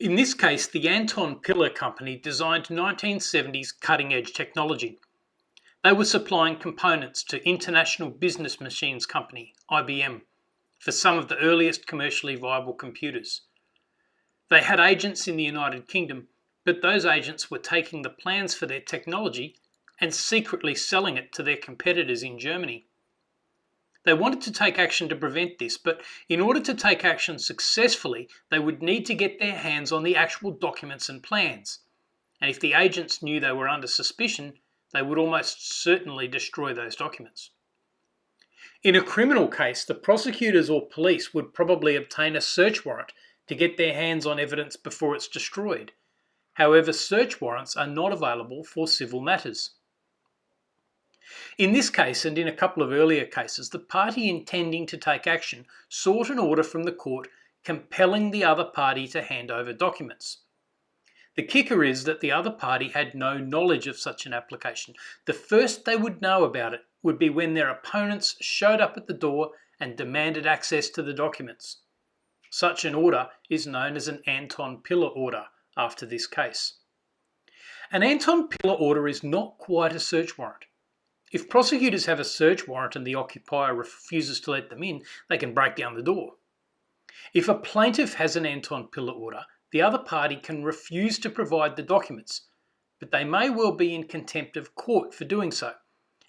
In this case, the Anton Piller company designed 1970s cutting-edge technology. They were supplying components to International Business Machines Company, IBM, for some of the earliest commercially viable computers. They had agents in the United Kingdom, but those agents were taking the plans for their technology and secretly selling it to their competitors in Germany. They wanted to take action to prevent this, but in order to take action successfully, they would need to get their hands on the actual documents and plans. And if the agents knew they were under suspicion, they would almost certainly destroy those documents. In a criminal case, the prosecutors or police would probably obtain a search warrant to get their hands on evidence before it's destroyed. However, search warrants are not available for civil matters. In this case, and in a couple of earlier cases, the party intending to take action sought an order from the court compelling the other party to hand over documents. The kicker is that the other party had no knowledge of such an application. The first they would know about it would be when their opponents showed up at the door and demanded access to the documents. Such an order is known as an Anton Piller order after this case. An Anton Piller order is not quite a search warrant. If prosecutors have a search warrant and the occupier refuses to let them in, they can break down the door. If a plaintiff has an Anton Piller order, the other party can refuse to provide the documents, but they may well be in contempt of court for doing so,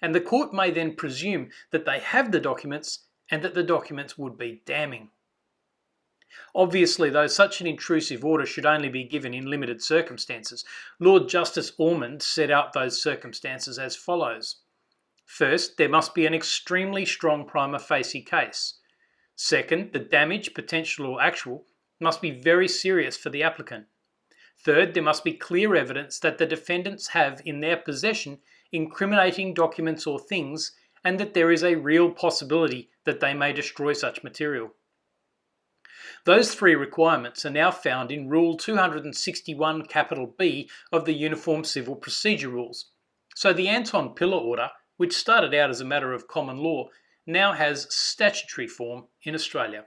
and the court may then presume that they have the documents and that the documents would be damning. Obviously, though, such an intrusive order should only be given in limited circumstances. Lord Justice Ormond set out those circumstances as follows. First, there must be an extremely strong prima facie case. Second, the damage, potential or actual, must be very serious for the applicant. Third, there must be clear evidence that the defendants have in their possession incriminating documents or things, and that there is a real possibility that they may destroy such material. Those three requirements are now found in Rule 261(b) of the Uniform Civil Procedure Rules. So the Anton Piller order, which started out as a matter of common law, now has statutory form in Australia.